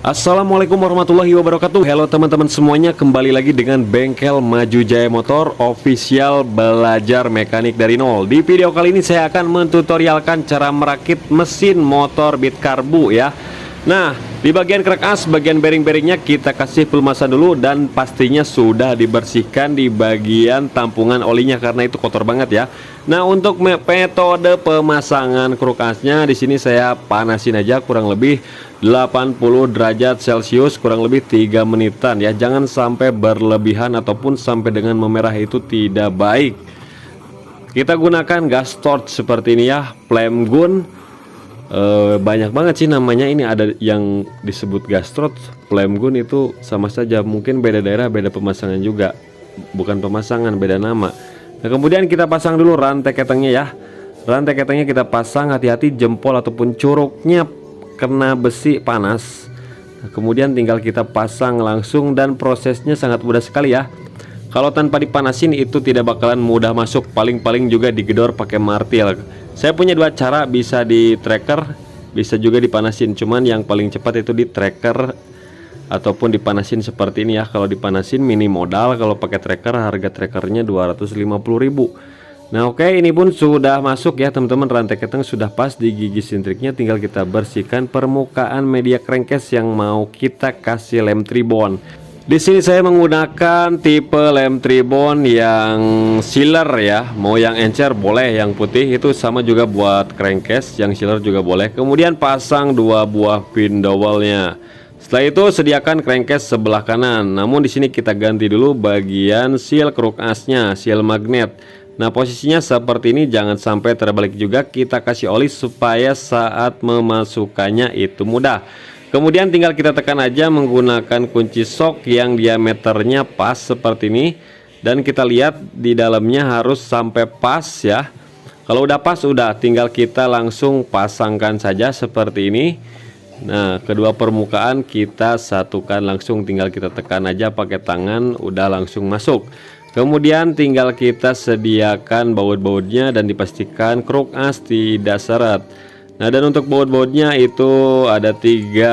Assalamualaikum warahmatullahi wabarakatuh. Halo teman-teman semuanya, kembali lagi dengan Bengkel Maju Jaya Motor Official, belajar mekanik dari nol. Di video kali ini saya akan mentutorialkan cara merakit mesin motor Beat Karbu ya. Nah, di bagian crank as, bagian bearing-bearingnya kita kasih pelumasan dulu, dan pastinya sudah dibersihkan di bagian tampungan olinya karena itu kotor banget ya. Nah, untuk metode pemasangan crank asnya di sini saya panasin aja kurang lebih 80 derajat Celcius, kurang lebih 3 menitan ya. Jangan sampai berlebihan ataupun sampai dengan memerah, itu tidak baik. Kita gunakan gas torch seperti ini ya, flame gun. Banyak banget sih namanya, ini ada yang disebut gas torch, flame gun, itu sama saja, mungkin beda daerah beda pemasangan juga, bukan pemasangan, beda nama. Nah, kemudian kita pasang dulu rantai ketengnya ya. Rantai ketengnya kita pasang, hati-hati jempol ataupun curugnya kena besi panas. Nah, kemudian tinggal kita pasang langsung, dan prosesnya sangat mudah sekali ya. Kalau tanpa dipanasin itu tidak bakalan mudah masuk, paling-paling juga digedor pakai martil. Saya punya dua cara, bisa di tracker, bisa juga dipanasin. Cuman yang paling cepat itu di tracker ataupun dipanasin seperti ini ya. Kalau dipanasin mini modal, kalau pakai tracker harga trackernya 250.000. Nah oke, ini pun sudah masuk ya teman-teman, rantai keteng sudah pas di gigi sintriknya. Tinggal kita bersihkan permukaan media crankcase yang mau kita kasih lem tribon. Di sini saya menggunakan tipe lem tribon yang sealer ya, mau yang encer boleh, yang putih itu sama juga buat crankcase, yang sealer juga boleh. Kemudian pasang dua buah pin dowelnya. Setelah itu sediakan crankcase sebelah kanan. Namun di sini kita ganti dulu bagian seal crank asnya, seal magnet. Nah posisinya seperti ini, jangan sampai terbalik juga. Kita kasih oli supaya saat memasukkannya itu mudah. Kemudian tinggal kita tekan aja menggunakan kunci sok yang diameternya pas seperti ini, dan kita lihat di dalamnya harus sampai pas ya. Kalau udah pas, udah tinggal kita langsung pasangkan saja seperti ini. Nah, kedua permukaan kita satukan langsung, tinggal kita tekan aja pakai tangan, udah langsung masuk. Kemudian tinggal kita sediakan baut-bautnya dan dipastikan crank as tidak seret. Nah, dan untuk baut-bautnya itu ada tiga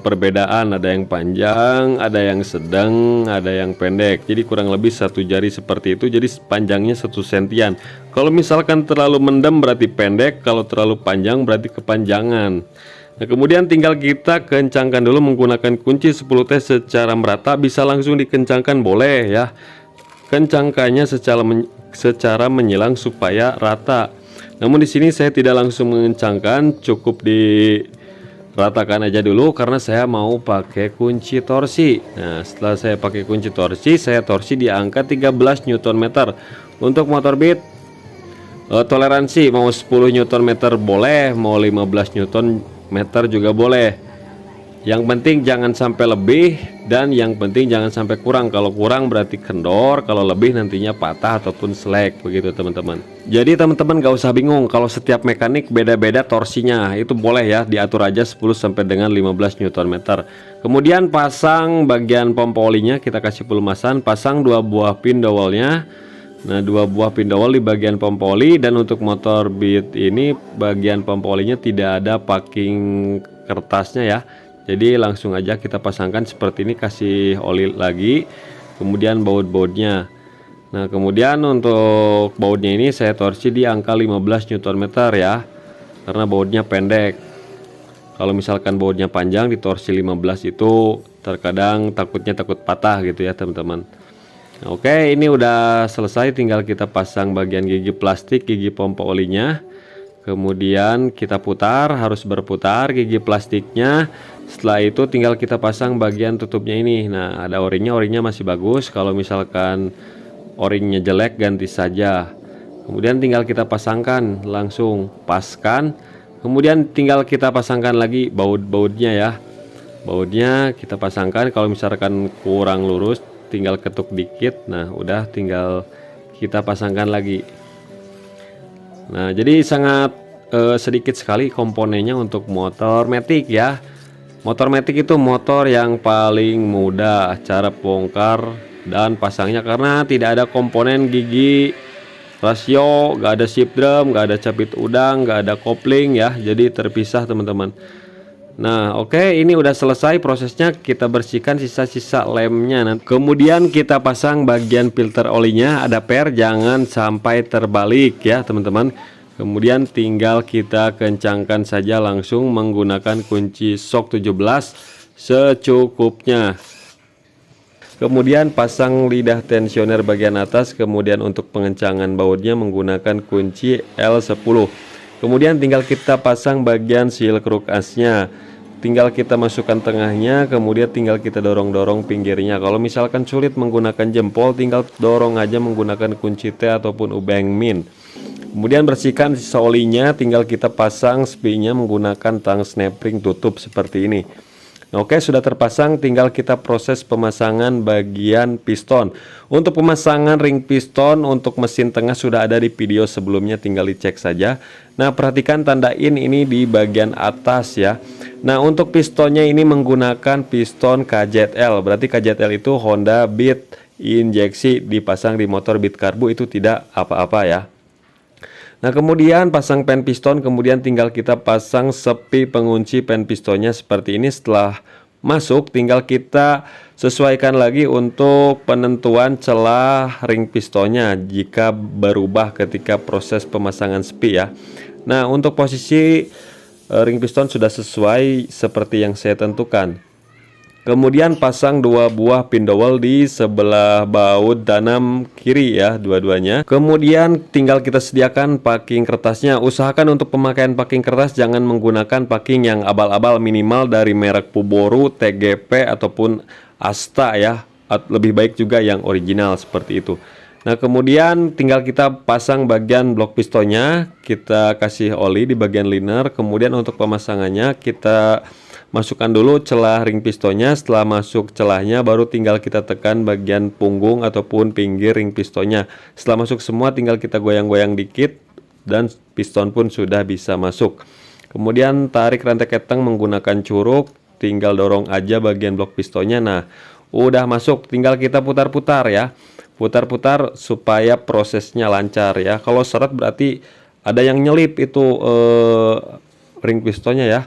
perbedaan, ada yang panjang, ada yang sedang, ada yang pendek. Jadi kurang lebih satu jari seperti itu, jadi panjangnya 1 sentian. Kalau misalkan terlalu mendem berarti pendek, kalau terlalu panjang berarti kepanjangan. Nah, kemudian tinggal kita kencangkan dulu menggunakan kunci 10T secara merata, bisa langsung dikencangkan boleh ya. Kencangkannya secara menyilang supaya rata. Namun di sini saya tidak langsung mengencangkan, cukup diratakan aja dulu karena saya mau pakai kunci torsi. Nah, setelah saya pakai kunci torsi, saya torsi di angka 13 Nm. Untuk motor Beat toleransi mau 10 Nm boleh, mau 15 Nm juga boleh. Yang penting jangan sampai lebih, dan yang penting jangan sampai kurang. Kalau kurang berarti kendor, kalau lebih nantinya patah ataupun selek, begitu teman-teman. Jadi teman-teman gak usah bingung, kalau setiap mekanik beda-beda torsinya, itu boleh ya, diatur aja 10 sampai dengan 15 Nm. Kemudian pasang bagian pompa olinya, kita kasih pelumasan, pasang dua buah pin dowelnya. Nah, dua buah pin dowel di bagian pompa oli, dan untuk motor Beat ini bagian pompa olinya tidak ada packing kertasnya ya. Jadi langsung aja kita pasangkan seperti ini, kasih oli lagi. Kemudian baut-bautnya. Nah, kemudian untuk bautnya ini saya torsi di angka 15 Nm ya, karena bautnya pendek. Kalau misalkan bautnya panjang di torsi 15 itu terkadang takut patah gitu ya teman-teman. Nah, oke, ini udah selesai, tinggal kita pasang bagian gigi plastik, gigi pompa olinya. Kemudian kita putar, harus berputar gigi plastiknya. Setelah itu tinggal kita pasang bagian tutupnya ini. Nah, ada o-ringnya masih bagus. Kalau misalkan o-ringnya jelek, ganti saja. Kemudian tinggal kita pasangkan, langsung paskan. Kemudian tinggal kita pasangkan lagi baut-bautnya ya. Bautnya kita pasangkan, kalau misalkan kurang lurus tinggal ketuk dikit. Nah, udah tinggal kita pasangkan lagi. Nah, jadi sangat sedikit sekali komponennya untuk motor Matic ya. Motor Matic itu motor yang paling mudah cara bongkar dan pasangnya, karena tidak ada komponen gigi rasio, gak ada shift drum, gak ada capit udang, gak ada kopling ya. Jadi terpisah teman-teman. Nah, oke, ini udah selesai prosesnya. Kita bersihkan sisa-sisa lemnya. Nah, kemudian kita pasang bagian filter olinya. Ada per, jangan sampai terbalik ya teman-teman. Kemudian tinggal kita kencangkan saja langsung menggunakan kunci shock 17 secukupnya. Kemudian pasang lidah tensioner bagian atas. Kemudian untuk pengencangan bautnya menggunakan kunci L10. Kemudian tinggal kita pasang bagian seal kruk asnya. Tinggal kita masukkan tengahnya, kemudian tinggal kita dorong-dorong pinggirnya. Kalau misalkan sulit menggunakan jempol, tinggal dorong aja menggunakan kunci T ataupun ubeng min. Kemudian bersihkan sisa olinya, tinggal kita pasang spring-nya menggunakan tang snap ring tutup seperti ini. Oke, sudah terpasang, tinggal kita proses pemasangan bagian piston. Untuk pemasangan ring piston untuk mesin tengah sudah ada di video sebelumnya, tinggal dicek saja. Nah, perhatikan tanda in ini di bagian atas ya. Nah, untuk pistonnya ini menggunakan piston KZL. Berarti KZL itu Honda Beat injeksi, dipasang di motor Beat Karbu, itu tidak apa-apa ya. Nah, kemudian pasang pen piston, kemudian tinggal kita pasang sepi pengunci pen pistonnya seperti ini. Setelah masuk, tinggal kita sesuaikan lagi untuk penentuan celah ring pistonnya jika berubah ketika proses pemasangan sepi ya. Nah, untuk posisi ring piston sudah sesuai seperti yang saya tentukan. Kemudian pasang 2 buah pin dowel di sebelah baut tanam kiri ya, dua-duanya. Kemudian tinggal kita sediakan packing kertasnya. Usahakan untuk pemakaian packing kertas jangan menggunakan packing yang abal-abal, minimal dari merek Puboru, TGP ataupun Asta ya. Lebih baik juga yang original seperti itu. Nah, kemudian tinggal kita pasang bagian blok pistonnya, kita kasih oli di bagian liner. Kemudian untuk pemasangannya kita masukkan dulu celah ring pistonnya. Setelah masuk celahnya baru tinggal kita tekan bagian punggung ataupun pinggir ring pistonnya. Setelah masuk semua tinggal kita goyang-goyang dikit dan piston pun sudah bisa masuk. Kemudian tarik rantai keteng menggunakan curug, tinggal dorong aja bagian blok pistonnya. Nah, udah masuk, tinggal kita putar-putar ya. Putar-putar supaya prosesnya lancar ya. Kalau seret berarti ada yang nyelip itu ring pistonnya ya.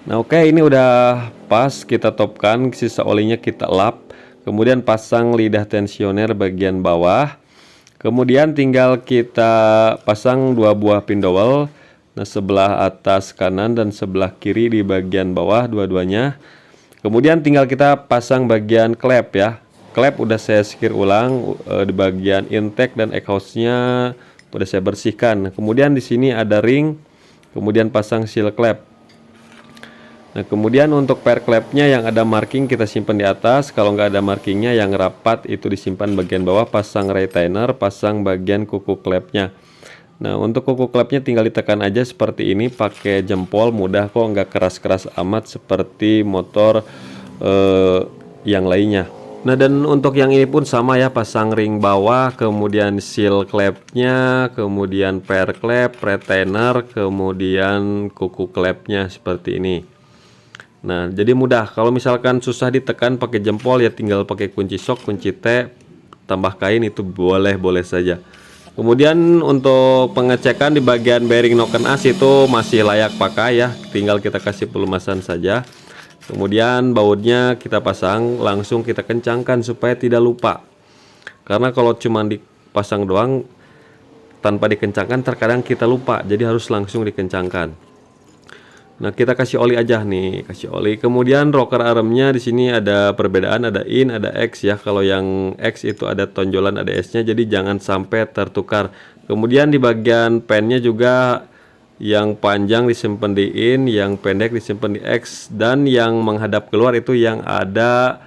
Nah, oke, ini udah pas, kita topkan, sisa olinya kita lap. Kemudian pasang lidah tensioner bagian bawah. Kemudian tinggal kita pasang 2 buah pin dowel. Nah, sebelah atas kanan dan sebelah kiri di bagian bawah dua-duanya. Kemudian tinggal kita pasang bagian klep ya. Klep udah saya sekir ulang di bagian intake dan exhaustnya udah saya bersihkan. Nah, kemudian di sini ada ring, kemudian pasang seal klep. Nah, kemudian untuk per klepnya yang ada marking kita simpan di atas. Kalau nggak ada markingnya yang rapat itu disimpan bagian bawah. Pasang retainer, pasang bagian kuku klepnya. Nah, untuk kuku klepnya tinggal ditekan aja seperti ini pakai jempol, mudah kok, nggak keras-keras amat seperti motor yang lainnya. Nah, dan untuk yang ini pun sama ya, pasang ring bawah, kemudian seal klepnya, kemudian per klep, retainer, kemudian kuku klepnya seperti ini. Nah, jadi mudah. Kalau misalkan susah ditekan pakai jempol ya tinggal pakai kunci shock, kunci T, tambah kain, itu boleh-boleh saja. Kemudian untuk pengecekan di bagian bearing noken as itu masih layak pakai ya, tinggal kita kasih pelumasan saja. Kemudian bautnya kita pasang, langsung kita kencangkan supaya tidak lupa. Karena kalau cuma dipasang doang tanpa dikencangkan terkadang kita lupa, jadi harus langsung dikencangkan. Nah, kita kasih oli aja nih, kasih oli. Kemudian rocker armnya di sini ada perbedaan, ada in, ada X ya. Kalau yang X itu ada tonjolan, ada S-nya, jadi jangan sampai tertukar. Kemudian di bagian pennya juga yang panjang disimpan di in, yang pendek disimpan di X, dan yang menghadap keluar itu yang ada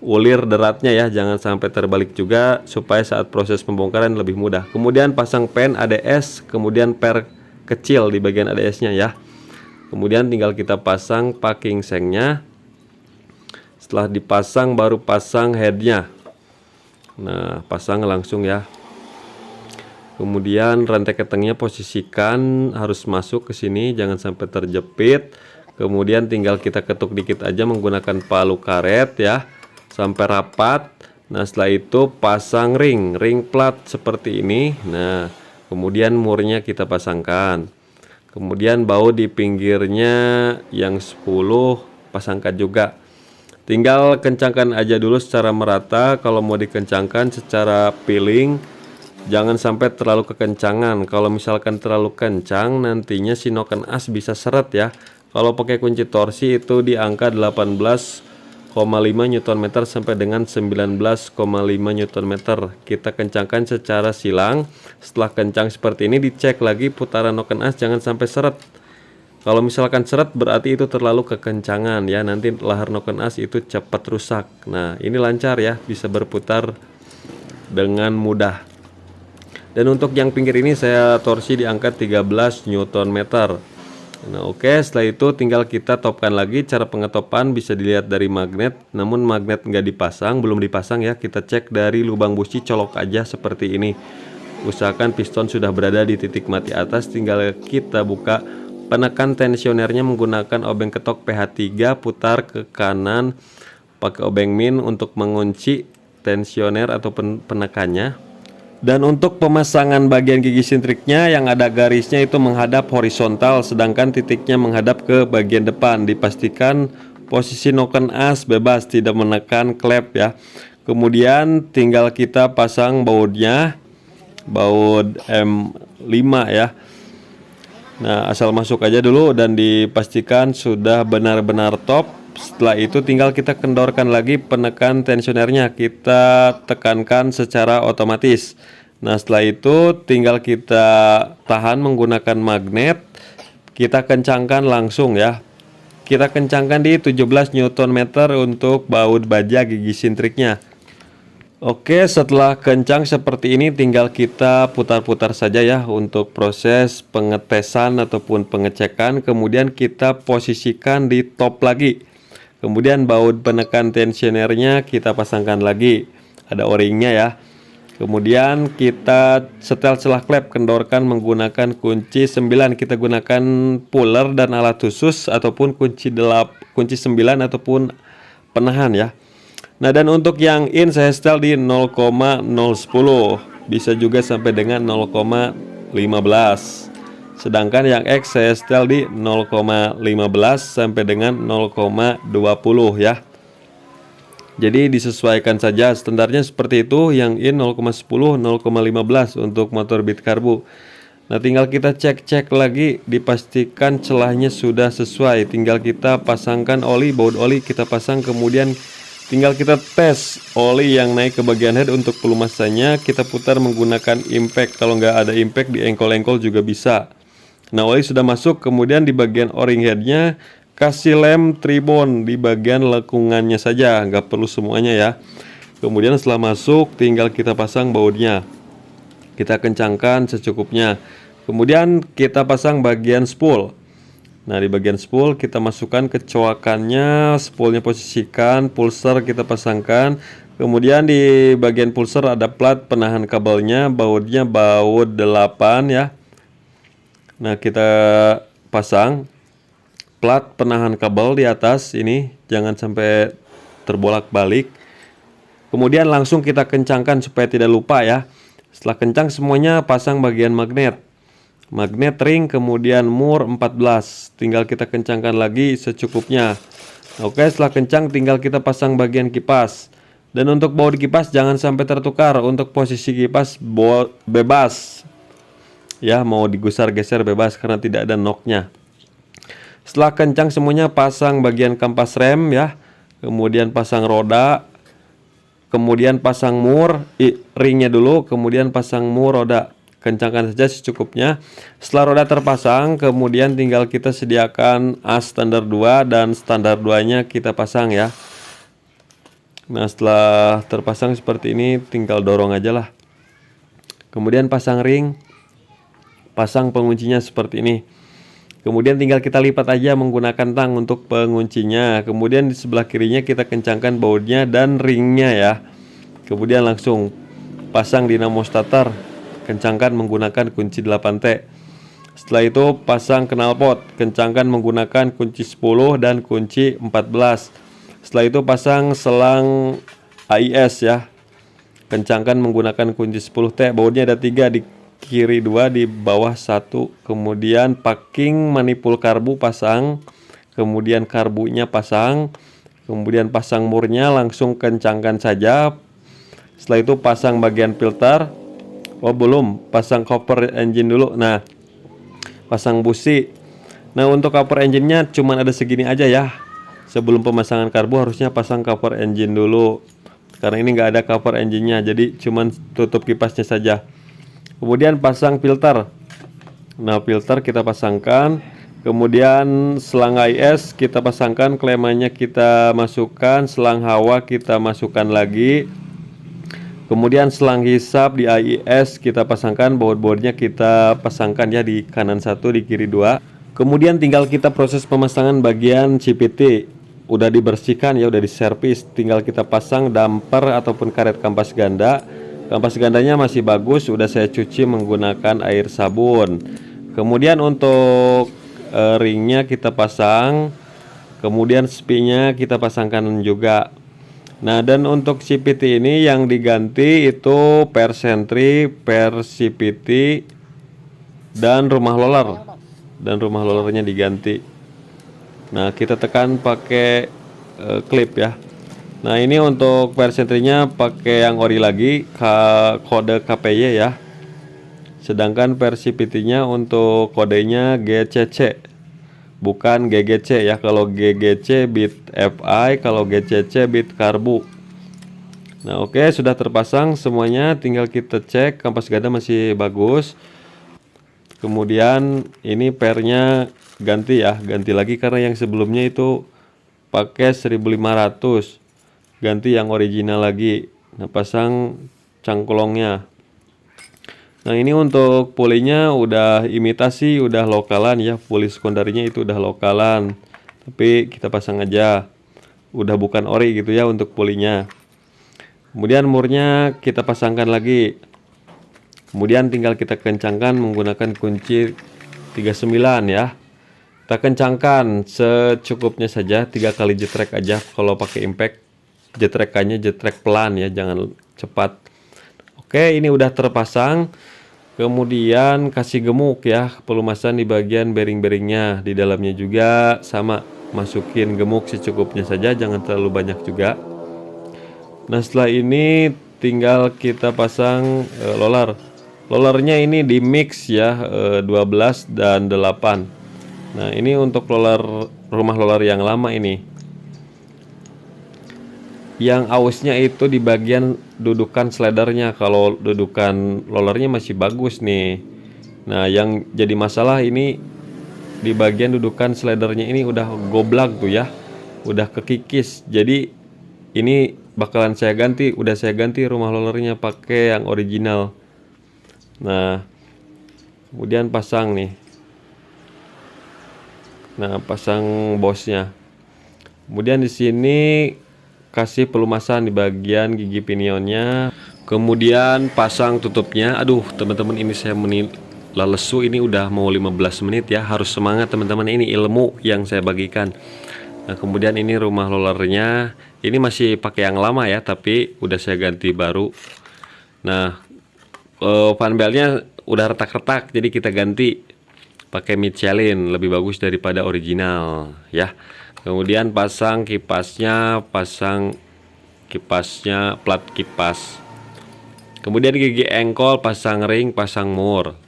ulir deratnya ya, jangan sampai terbalik juga supaya saat proses pembongkaran lebih mudah. Kemudian pasang pen ADS, kemudian per kecil di bagian ADS-nya ya. Kemudian tinggal kita pasang packing sengnya. Setelah dipasang baru pasang headnya. Nah, pasang langsung ya. Kemudian rantai ketengnya posisikan harus masuk ke sini, jangan sampai terjepit. Kemudian tinggal kita ketuk dikit aja menggunakan palu karet ya, sampai rapat. Nah, setelah itu pasang ring plat seperti ini. Nah, kemudian murnya kita pasangkan. Kemudian baut di pinggirnya yang 10 pasangkan juga. Tinggal kencangkan aja dulu secara merata. Kalau mau dikencangkan secara peeling, jangan sampai terlalu kekencangan. Kalau misalkan terlalu kencang, nantinya si noken as bisa seret ya. Kalau pakai kunci torsi itu di angka 18,5 Nm sampai dengan 19,5 Nm. Kita kencangkan secara silang. Setelah kencang seperti ini, dicek lagi putaran noken as jangan sampai seret. Kalau misalkan seret berarti itu terlalu kekencangan ya, nanti lahar noken as itu cepat rusak. Nah, ini lancar ya, bisa berputar dengan mudah. Dan untuk yang pinggir ini saya torsi di angka 13 Nm. Nah, oke, setelah itu tinggal kita topkan lagi. Cara pengetopan bisa dilihat dari magnet, namun magnet nggak dipasang, belum dipasang ya. Kita cek dari lubang busi, colok aja seperti ini. Usahakan piston sudah berada di titik mati atas, tinggal kita buka. Penekan tensionernya menggunakan obeng ketok PH3, putar ke kanan pakai obeng min untuk mengunci tensioner atau penekannya. Dan untuk pemasangan bagian gigi sintriknya yang ada garisnya itu menghadap horizontal, sedangkan titiknya menghadap ke bagian depan. Dipastikan posisi noken as bebas, tidak menekan klep ya. Kemudian tinggal kita pasang bautnya, baut M5 ya. Nah, asal masuk aja dulu dan dipastikan sudah benar-benar top. Setelah itu tinggal kita kendorkan lagi penekan tensionernya, kita tekankan secara otomatis. Nah, setelah itu tinggal kita tahan menggunakan magnet, kita kencangkan langsung ya. Kita kencangkan di 17 Nm untuk baut baja gigi sintriknya. Oke, setelah kencang seperti ini tinggal kita putar-putar saja ya untuk proses pengetesan ataupun pengecekan. Kemudian kita posisikan di top lagi. Kemudian baut penekan tensionernya kita pasangkan lagi. Ada o-ringnya ya. Kemudian kita setel celah klep, kendorkan menggunakan kunci 9. Kita gunakan puller dan alat khusus ataupun kunci 9 ataupun penahan ya. Nah, dan untuk yang in saya setel di 0,010, bisa juga sampai dengan 0,15. Sedangkan yang X saya setel di 0,15 sampai dengan 0,20 ya. Jadi disesuaikan saja, standarnya seperti itu. Yang in 0,10, 0,15 untuk motor Beat Karbu. Nah, tinggal kita cek lagi, dipastikan celahnya sudah sesuai. Tinggal kita pasangkan oli, baut oli kita pasang, kemudian tinggal kita tes oli yang naik ke bagian head. Untuk pelumasannya kita putar menggunakan impact. Kalau nggak ada impact di engkol-engkol juga bisa. Nah, oli sudah masuk. Kemudian di bagian o-ring headnya kasih lem tribon di bagian lekungannya saja, nggak perlu semuanya ya. Kemudian setelah masuk tinggal kita pasang bautnya. Kita kencangkan secukupnya. Kemudian kita pasang bagian spool. Nah, di bagian spool kita masukkan kecoakannya, spoolnya posisikan, pulser kita pasangkan. Kemudian di bagian pulser ada plat penahan kabelnya, bautnya baut 8 ya. Nah, kita pasang plat penahan kabel di atas ini, jangan sampai terbolak-balik. Kemudian langsung kita kencangkan supaya tidak lupa ya. Setelah kencang semuanya, pasang bagian magnet ring, kemudian mur 14. Tinggal kita kencangkan lagi secukupnya. Oke, setelah kencang tinggal kita pasang bagian kipas. Dan untuk baut kipas jangan sampai tertukar. Untuk posisi kipas bebas ya, mau digusar geser bebas karena tidak ada knocknya. Setelah kencang semuanya, pasang bagian kampas rem ya. Kemudian pasang roda. Kemudian pasang mur ringnya dulu, kemudian pasang mur roda. Kencangkan saja secukupnya. Setelah roda terpasang, kemudian tinggal kita sediakan as standar 2 dan standar 2-nya kita pasang ya. Nah, setelah terpasang seperti ini tinggal dorong aja lah. Kemudian pasang ring, pasang penguncinya seperti ini. Kemudian tinggal kita lipat aja menggunakan tang untuk penguncinya. Kemudian di sebelah kirinya kita kencangkan bautnya dan ringnya ya. Kemudian langsung pasang dinamo starter. Kencangkan menggunakan kunci 8T. Setelah itu pasang knalpot, kencangkan menggunakan kunci 10 dan kunci 14. Setelah itu pasang selang AIS ya. Kencangkan menggunakan kunci 10T. Bautnya ada 3, kiri 2, di bawah 1. Kemudian packing manipul karbu pasang, kemudian karbunya pasang, kemudian pasang murnya, langsung kencangkan saja. Setelah itu pasang bagian filter. Oh belum, pasang cover engine dulu. Nah, pasang busi. Nah, untuk cover engine-nya cuman ada segini aja ya. Sebelum pemasangan karbu harusnya pasang cover engine dulu. Karena ini nggak ada cover engine-nya, jadi cuman tutup kipasnya saja. Kemudian pasang filter. Nah, filter kita pasangkan. Kemudian selang AIS kita pasangkan, klemannya kita masukkan, selang hawa kita masukkan lagi. Kemudian selang hisap di AIS kita pasangkan, baut-bautnya kita pasangkan ya, di kanan 1, di kiri 2. Kemudian tinggal kita proses pemasangan bagian CVT. Udah dibersihkan ya, udah diservis, tinggal kita pasang damper ataupun karet kampas ganda. Kampas gandanya masih bagus, udah saya cuci menggunakan air sabun. Kemudian untuk ringnya kita pasang, kemudian spinya kita pasangkan juga. Nah, dan untuk CVT ini yang diganti itu per sentri, per CVT, dan rumah roller. Dan rumah rollernya diganti. Nah, kita tekan pakai klip ya. Nah, ini untuk per sentrinya pakai yang ori lagi, kode KPY ya. Sedangkan per CVT-nya untuk kodenya GCC, bukan GGC ya. Kalau GGC bit FI, kalau GCC bit karbu. Nah, oke, sudah terpasang semuanya, tinggal kita cek kampas ganda masih bagus. Kemudian ini pernya ganti ya, ganti lagi karena yang sebelumnya itu pakai 1500, ganti yang original lagi. Nah, pasang cangklongnya. Nah, ini untuk pulinya udah imitasi, udah lokalan ya, puli sekunderinya itu udah lokalan, tapi kita pasang aja, udah bukan ori gitu ya untuk pulinya. Kemudian murnya kita pasangkan lagi. Kemudian tinggal kita kencangkan menggunakan kunci 39 ya. Kita kencangkan secukupnya saja, 3 kali jetrek aja. Kalau pakai impact, jetrekannya jetrek pelan ya, jangan cepat. Oke, ini udah terpasang. Kemudian kasih gemuk ya, pelumasan di bagian bearing-bearingnya. Di dalamnya juga sama, masukin gemuk secukupnya saja, jangan terlalu banyak juga. Nah, setelah ini tinggal kita pasang roller. Rollernya ini di mix ya, 12 dan 8. Nah, ini untuk roller rumah roller yang lama ini. Yang ausnya itu di bagian dudukan slidernya. Kalau dudukan rollernya masih bagus nih. Nah, yang jadi masalah ini di bagian dudukan slidernya ini udah goblak tuh ya. Udah kekikis. Jadi ini bakalan saya ganti, udah saya ganti rumah rollernya pakai yang original. Nah, kemudian pasang nih. Nah, pasang bosnya. Kemudian di sini kasih pelumasan di bagian gigi pinionnya. Kemudian pasang tutupnya. Aduh, teman-teman, ini saya lesu, ini udah mau 15 menit ya. Harus semangat teman-teman, ini ilmu yang saya bagikan. Nah, kemudian ini rumah rollernya. Ini masih pakai yang lama ya, tapi udah saya ganti baru. Nah, fan beltnya udah retak-retak, jadi kita ganti pakai Michelin, lebih bagus daripada original ya. Kemudian pasang kipasnya, plat kipas. Kemudian gigi engkol, pasang ring, pasang mur.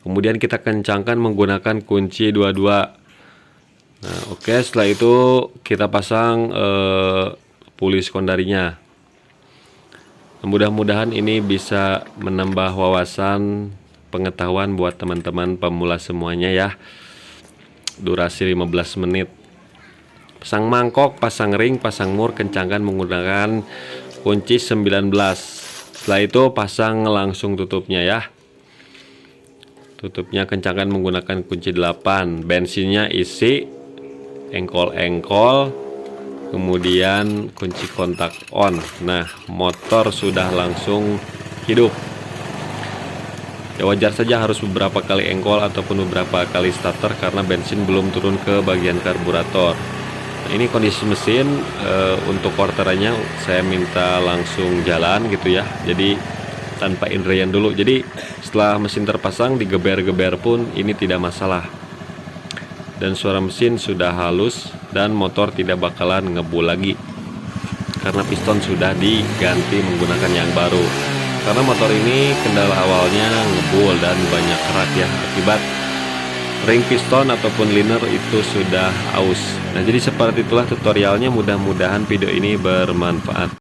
Kemudian kita kencangkan menggunakan kunci 22. Nah, oke, setelah itu kita pasang puli sekunderinya. Mudah-mudahan ini bisa menambah wawasan pengetahuan buat teman-teman pemula semuanya ya. Durasi 15 menit. Pasang mangkok, pasang ring, pasang mur, kencangkan menggunakan kunci 19. Setelah itu pasang langsung tutupnya ya. Tutupnya kencangkan menggunakan kunci 8. Bensinnya isi, engkol-engkol, kemudian kunci kontak on. Nah, motor sudah langsung hidup. Ya, wajar saja harus beberapa kali engkol ataupun beberapa kali starter karena bensin belum turun ke bagian karburator. Nah, ini kondisi mesin. Untuk quarterannya saya minta langsung jalan gitu ya. Jadi tanpa Indrian dulu. Jadi setelah mesin terpasang digeber-geber pun ini tidak masalah. Dan suara mesin sudah halus dan motor tidak bakalan ngebul lagi karena piston sudah diganti menggunakan yang baru. Karena motor ini kendala awalnya ngebul dan banyak kerak ya, akibat ring piston ataupun liner itu sudah aus. Nah, jadi seperti itulah tutorialnya. Mudah-mudahan video ini bermanfaat.